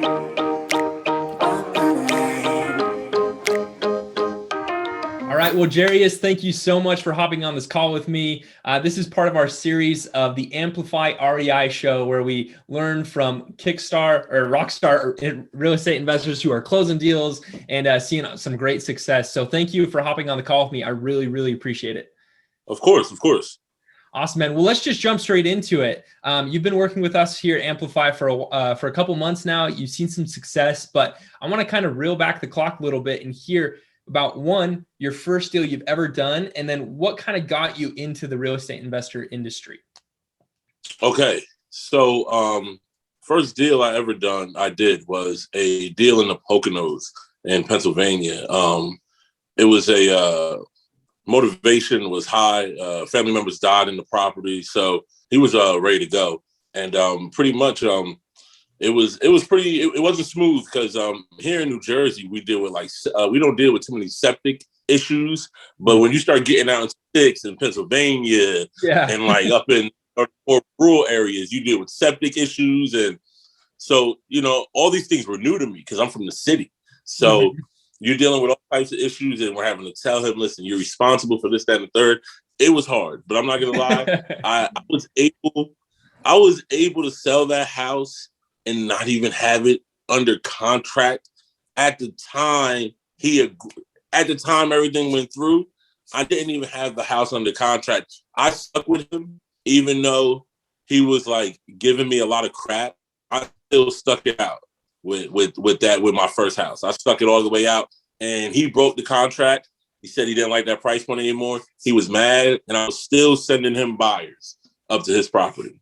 All right. Well, Jairius, thank you so much for hopping on this call with me. This is part of our series of the Amplify REI show, where we learn from Kickstar or Rockstar real estate investors who are closing deals and seeing some great success. So thank you for hopping on the call with me. I really, really appreciate it. Of course, of course. Awesome, man. Well, let's just jump straight into it. You've been working with us here at Amplify for a couple months now. You've seen some success, but I want to kind of reel back the clock a little bit and hear about your first deal you've ever done, and then what kind of got you into the real estate investor industry. Okay, so first deal I did was a deal in the Poconos in Pennsylvania. It was a motivation was high. Family members died in the property, so he was ready to go, and pretty much it wasn't smooth because here in New Jersey we deal with we don't deal with too many septic issues, but when you start getting out in sticks in Pennsylvania and up in more rural areas, you deal with septic issues, and so all these things were new to me because I'm from the city. So you're dealing with all types of issues, and we're having to tell him, listen, you're responsible for this, that, and the third. It was hard, but I'm not gonna lie, I was able to sell that house and not even have it under contract. At the time everything went through, I didn't even have the house under contract. I stuck with him, even though he was giving me a lot of crap. I still stuck it out with my first house. I stuck it all the way out, and he broke the contract. He said he didn't like that price point anymore. He was mad, and I was still sending him buyers up to his property.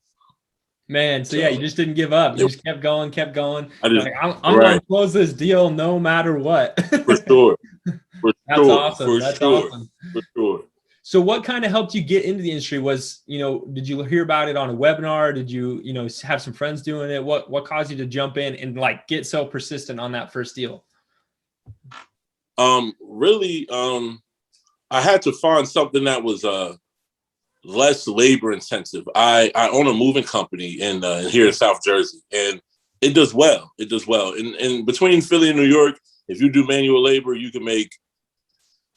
Man, so you just didn't give up. You just kept going. I'm going to close this deal no matter what. For sure. That's awesome. For sure. So what kind of helped you get into the industry? Was, did you hear about it on a webinar? Did you, have some friends doing it? What caused you to jump in and get so persistent on that first deal? Really, I had to find something that was less labor intensive. I own a moving company in here in South Jersey, and it does well. And between Philly and New York, if you do manual labor, you can make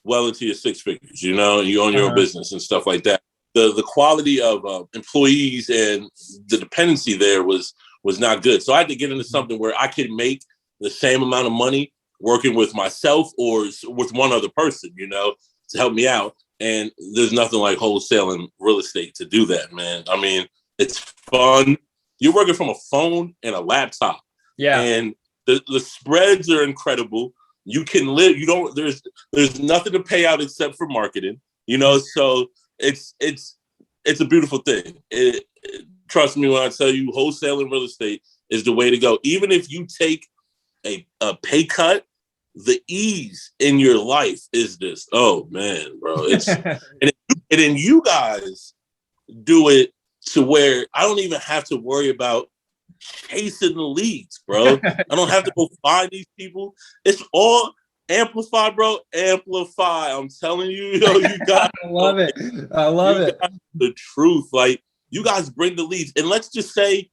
well into your six figures. You own your own business and stuff like that. The quality of employees and the dependency there was not good. So I had to get into something where I could make the same amount of money working with myself or with one other person, to help me out. And there's nothing like wholesaling real estate to do that, man. I mean, it's fun. You're working from a phone and a laptop. Yeah. And the spreads are incredible. You can live, there's nothing to pay out except for marketing, so it's a beautiful thing. Trust me when I tell you, wholesaling real estate is the way to go. Even if you take a pay cut, the ease in your life is this. Oh man, bro. And then you guys do it to where I don't even have to worry about chasing the leads, bro. I don't have to go find these people. It's all Amplify, bro. Amplify. I'm telling you, you got I love it. The truth. You guys bring the leads. And let's just say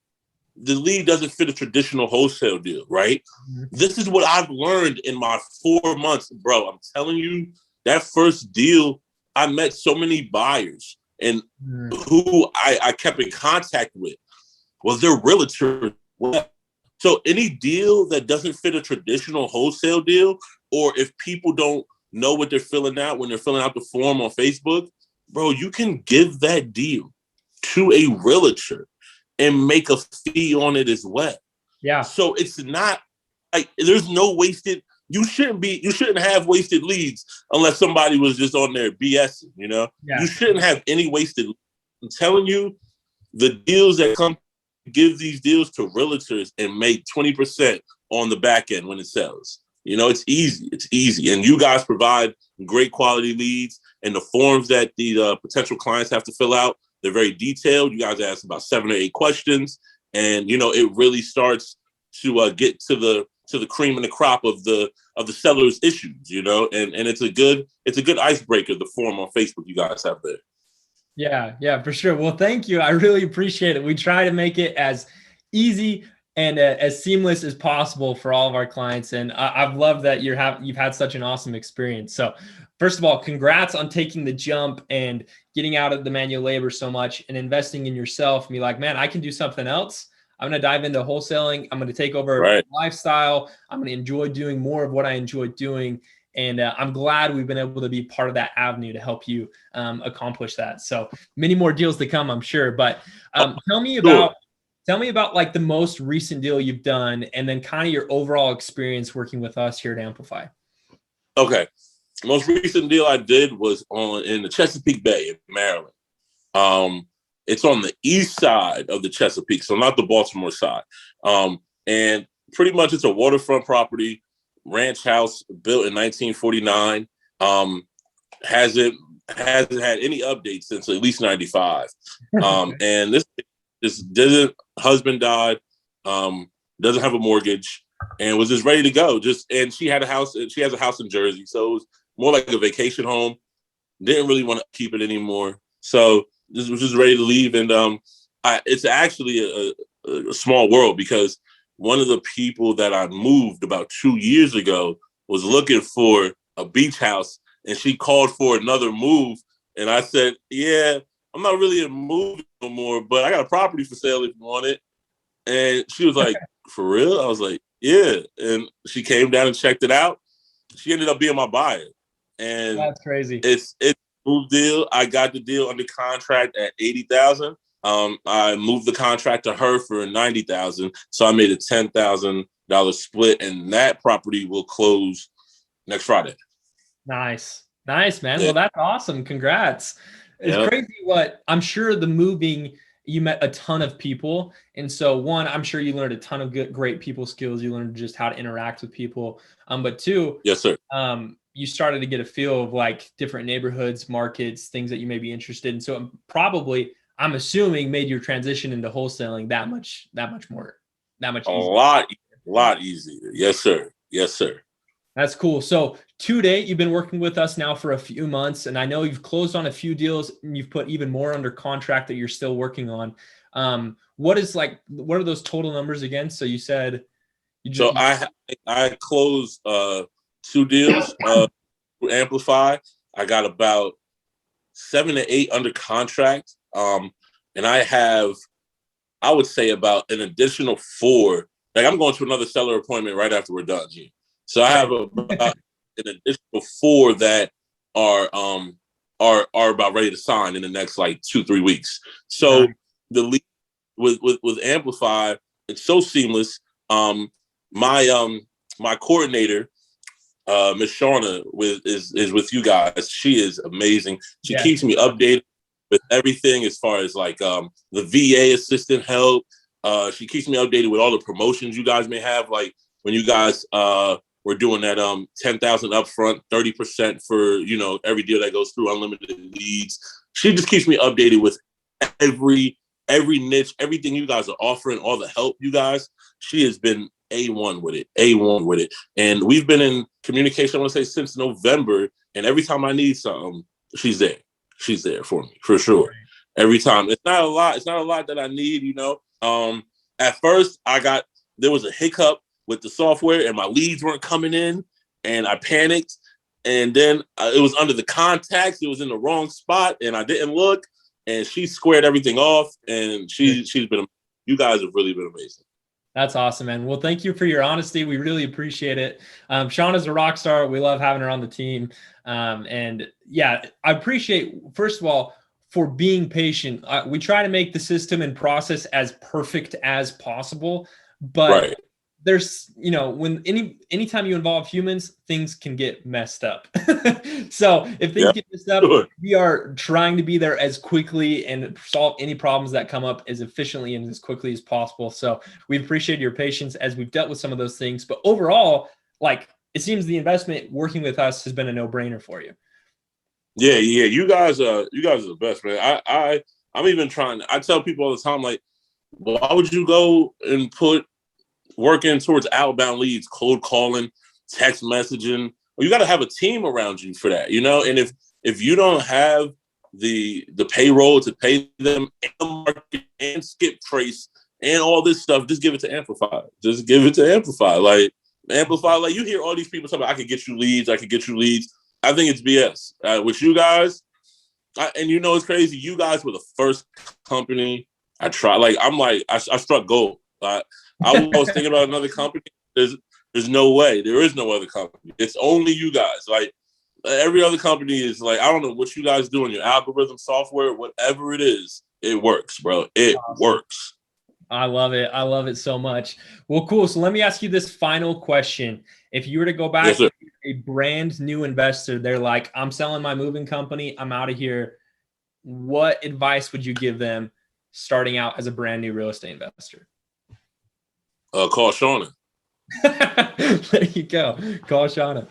the lead doesn't fit a traditional wholesale deal, right? Mm-hmm. This is what I've learned in my 4 months, bro. I'm telling you, that first deal, I met so many buyers and who I kept in contact with. Well, they're realtors. So any deal that doesn't fit a traditional wholesale deal, or if people don't know what they're filling out when they're filling out the form on Facebook, bro, you can give that deal to a realtor and make a fee on it as well. Yeah. So it's not there's no wasted. You shouldn't have wasted leads unless somebody was just on there BSing, Yeah. You shouldn't have any wasted leads. I'm telling you, the deals that come, give these deals to realtors and make 20% on the back end when it sells. It's easy. And you guys provide great quality leads, and the forms that the potential clients have to fill out, they're very detailed. You guys ask about 7 or 8 questions, and it really starts to get to the cream and the crop of the seller's issues, and it's a good icebreaker, the form on Facebook you guys have there. Yeah, for sure. Well, thank you. I really appreciate it. We try to make it as easy and as seamless as possible for all of our clients. And I've loved that you've had such an awesome experience. So first of all, congrats on taking the jump and getting out of the manual labor so much and investing in yourself and be like, man, I can do something else. I'm going to dive into wholesaling. I'm going to take over lifestyle. I'm going to enjoy doing more of what I enjoy doing. And I'm glad we've been able to be part of that avenue to help you accomplish that. So many more deals to come, I'm sure. But tell me about like the most recent deal you've done, and then kind of your overall experience working with us here at Amplify. Okay. The most recent deal I did was in the Chesapeake Bay in Maryland. It's on the east side of the Chesapeake, so not the Baltimore side. And pretty much it's a waterfront property, ranch house built in 1949. Hasn't had any updates since at least 95. And this husband died, doesn't have a mortgage, and was just ready to go. And she has a house in Jersey, so it was more like a vacation home. Didn't really want to keep it anymore, so this was just ready to leave. And it's actually a small world, because one of the people that I moved about 2 years ago was looking for a beach house, and she called for another move. And I said, yeah, I'm not really in move no more, but I got a property for sale if you want it. And she was like, for real? I was like, yeah. And she came down and checked it out. She ended up being my buyer. And that's crazy. It's a move deal. I got the deal under contract at $80,000. I moved the contract to her for $90,000. So I made a $10,000 split, and that property will close next Friday. Nice, man. Yeah. Well, that's awesome. Congrats. It's crazy what I'm sure the moving, you met a ton of people. And so one, I'm sure you learned a ton of great people skills. You learned just how to interact with people. But two, yes, sir. You started to get a feel of like different neighborhoods, markets, things that you may be interested in. So I'm assuming made your transition into wholesaling that much easier. A lot easier. Yes, sir. Yes, sir. That's cool. So to date, you've been working with us now for a few months, and I know you've closed on a few deals and you've put even more under contract that you're still working on. What are those total numbers again? So you said I closed 2 deals with Amplify. I got about 7 to 8 under contract. And I would say about an additional 4. Like, I'm going to another seller appointment right after we're done here. So I have about an additional 4 that are about ready to sign in the next like 2-3 weeks. So the lead with Amplify, it's so seamless. My coordinator, Miss Shauna, is with you guys. She is amazing. She keeps me updated with everything as far as like the VA assistant help. She keeps me updated with all the promotions you guys may have. Like when you guys we're doing that 10,000 upfront, 30% for every deal that goes through, unlimited leads. She just keeps me updated with every niche, everything you guys are offering, all the help you guys. She has been A1 with it. And we've been in communication, I want to say, since November. And every time I need something, she's there. She's there for me, for sure. Every time. It's not a lot that I need, At first, there was a hiccup with the software and my leads weren't coming in, and I panicked. And then it was under the contacts. It was in the wrong spot, and I didn't look. And she squared everything off, and she's been. You guys have really been amazing. That's awesome, man. Well, thank you for your honesty. We really appreciate it. Shauna's a rock star. We love having her on the team. And yeah, I appreciate, first of all, for being patient. We try to make the system and process as perfect as possible, but there's, when anytime you involve humans, things can get messed up. So if things get messed up, we are trying to be there as quickly and solve any problems that come up as efficiently and as quickly as possible. So we appreciate your patience as we've dealt with some of those things. But overall, like, it seems the investment working with us has been a no-brainer for you. Yeah. You guys are the best, man. I'm even trying. I tell people all the time, like, why would you go and put working towards outbound leads, cold calling, text messaging? Well, you got to have a team around you for that, And if you don't have the payroll to pay them and the market and skip trace and all this stuff, just give it to Amplify. Just give it to Amplify. Like Amplify, like you hear all these people talking about, I could get you leads. I think it's BS. With you guys, and you know it's crazy. You guys were the first company I tried. Like I struck gold. I was thinking about another company. There's no way. There is no other company. It's only you guys. Like every other company is like, I don't know what you guys do in your algorithm software, whatever it is, it works, bro. It works. I love it. I love it so much. Well, cool. So let me ask you this final question. If you were to go back to a brand new investor, they're like, I'm selling my moving company, I'm out of here. What advice would you give them starting out as a brand new real estate investor? Call Shauna. There you go. Call Shauna.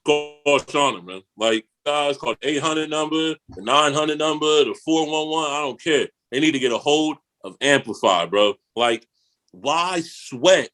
Call Shauna, man. Like, guys, call the 800 number, the 900 number, the 411. I don't care. They need to get a hold of Amplify, bro. Like, why sweat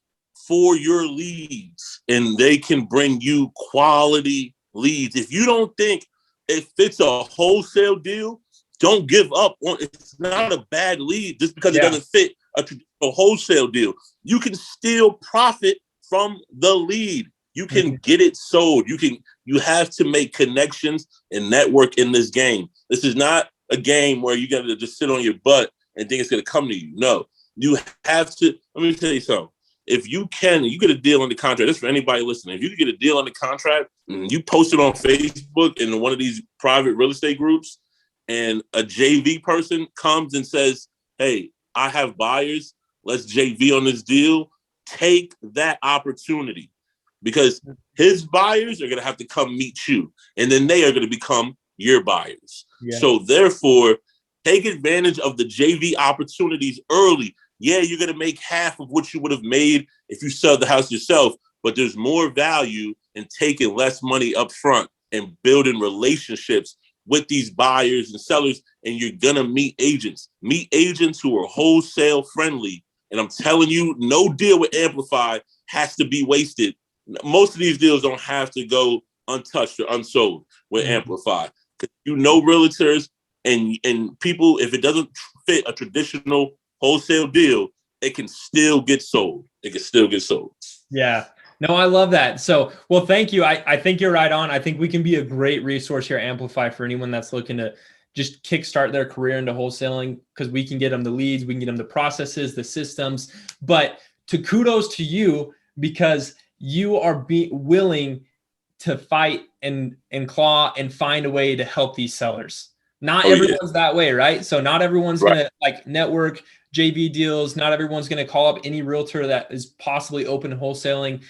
for your leads? And they can bring you quality leads. If you don't think it fits a wholesale deal, don't give up on it. It's not a bad lead just because it doesn't fit a wholesale deal. You can still profit from the lead. You can get it sold. You have to make connections and network in this game. This is not a game where you got to just sit on your butt and think it's going to come to you. No, you have to. Let me tell you something. If you get a deal on the contract. This is for anybody listening. If you can get a deal on the contract, and you post it on Facebook in one of these private real estate groups, and a JV person comes and says, hey, I have buyers. Let's JV on this deal. Take that opportunity because his buyers are going to have to come meet you. And then they are going to become your buyers. Yeah. So therefore, take advantage of the JV opportunities early. Yeah, you're going to make half of what you would have made if you sell the house yourself, but there's more value in taking less money up front and building relationships with these buyers and sellers, and you're going to meet agents who are wholesale friendly. And I'm telling you, no deal with Amplify has to be wasted. Most of these deals don't have to go untouched or unsold with Amplify. Because you know realtors and people, if it doesn't fit a traditional wholesale deal, it can still get sold. Yeah. No, I love that. So, well, thank you. I think you're right on. I think we can be a great resource here at Amplify for anyone that's looking to just kickstart their career into wholesaling, because we can get them the leads, we can get them the processes, the systems. But kudos to you, because you are willing to fight and claw and find a way to help these sellers. Not everyone's that way, right? So not everyone's going to like network JV deals. Not everyone's going to call up any realtor that is possibly open to wholesaling.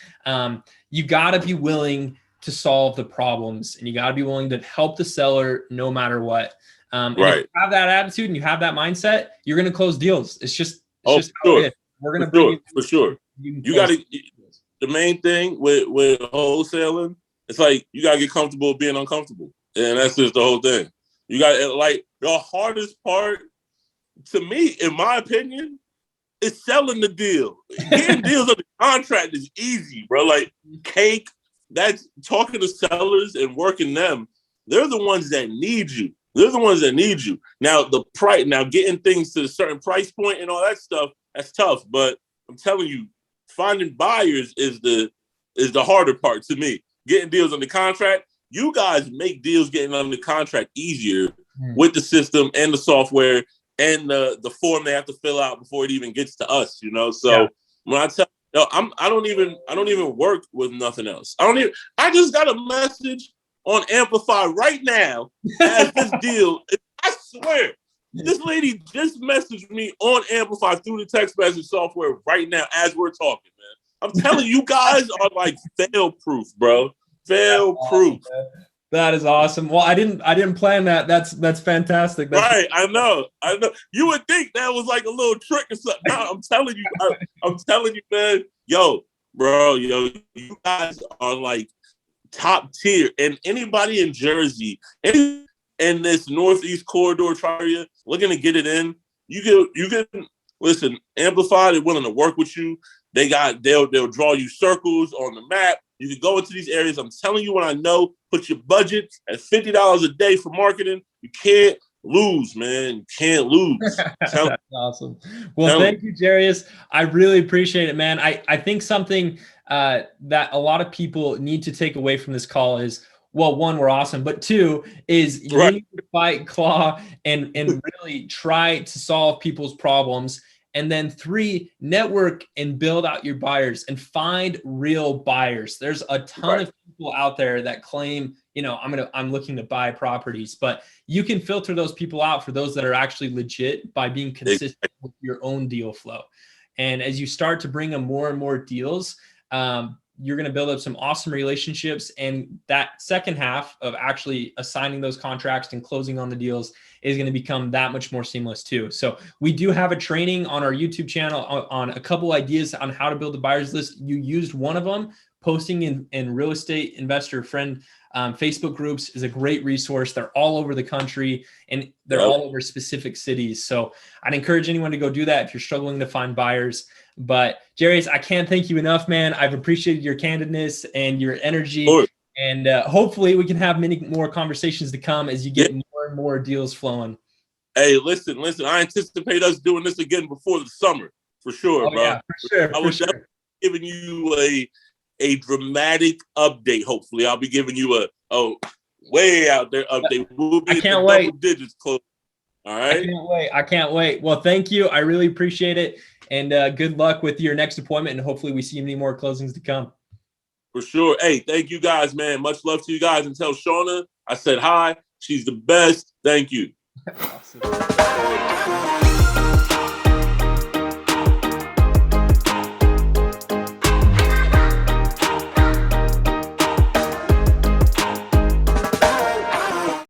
You got to be willing to solve the problems, and you got to be willing to help the seller no matter what. And if you have that attitude and you have that mindset, you're going to close deals. It's just how it is. We're going to bring you for sure. You got to. The main thing with wholesaling, it's like you got to get comfortable being uncomfortable, and that's just the whole thing. You got, like, the hardest part to me, in my opinion, is selling the deal. Getting deals on the contract is easy, bro. Like, cake. That's talking to sellers and working them. They're the ones that need you. Now, the price. Now, getting things to a certain price point and all that stuff, that's tough. But I'm telling you, finding buyers is the harder part to me. Getting deals on the contract. You guys make deals getting on the contract easier with the system and the software and the form they have to fill out before it even gets to us, you know? So when I tell you, I don't even work with nothing else. I just got a message on Amplify right now as this deal. I swear, this lady just messaged me on Amplify through the text message software right now as we're talking, man. I'm telling you guys are like fail-proof, bro. Fail-proof. That is awesome. Well, I didn't plan that. That's fantastic. Right. I know. You would think that was like a little trick or something. No, I'm telling you, man. Yo, bro, you guys are like top tier. And anybody in Jersey, in this Northeast corridor area looking to get it in, you can listen. Amplify, they're willing to work with you. They'll draw you circles on the map. You can go into these areas. I'm telling you what I know. Put your budget at $50 a day for marketing. You can't lose, man. You can't lose. That's awesome. Well, thank you, Jairius. I really appreciate it, man. I think something that a lot of people need to take away from this call is, well, one, we're awesome, but two is you need to fight, claw, and really try to solve people's problems. And then three, network and build out your buyers and find real buyers. There's a ton of people out there that claim, you know, I'm looking to buy properties, but you can filter those people out for those that are actually legit by being consistent with your own deal flow. And as you start to bring them more and more deals, you're going to build up some awesome relationships. And that second half of actually assigning those contracts and closing on the deals is going to become that much more seamless too. So we do have a training on our YouTube channel on a couple ideas on how to build a buyer's list. You used one of them. Posting in real estate investor friend Facebook groups is a great resource. They're all over the country and they're all over specific cities. So I'd encourage anyone to go do that if you're struggling to find buyers. But Jairius, I can't thank you enough, man. I've appreciated your candidness and your energy. And hopefully we can have many more conversations to come as you get more and more deals flowing. Hey, listen. I anticipate us doing this again before the summer, for sure, bro. Yeah, for sure. I was giving you a dramatic update. Hopefully, I'll be giving you a way out there update. We'll be I can't wait. Double digits close. All right. I can't wait. Well, thank you. I really appreciate it. And good luck with your next appointment. And hopefully we see many more closings to come. For sure. Hey, thank you guys, man. Much love to you guys. And tell Shauna I said hi. She's the best. Thank you. Awesome.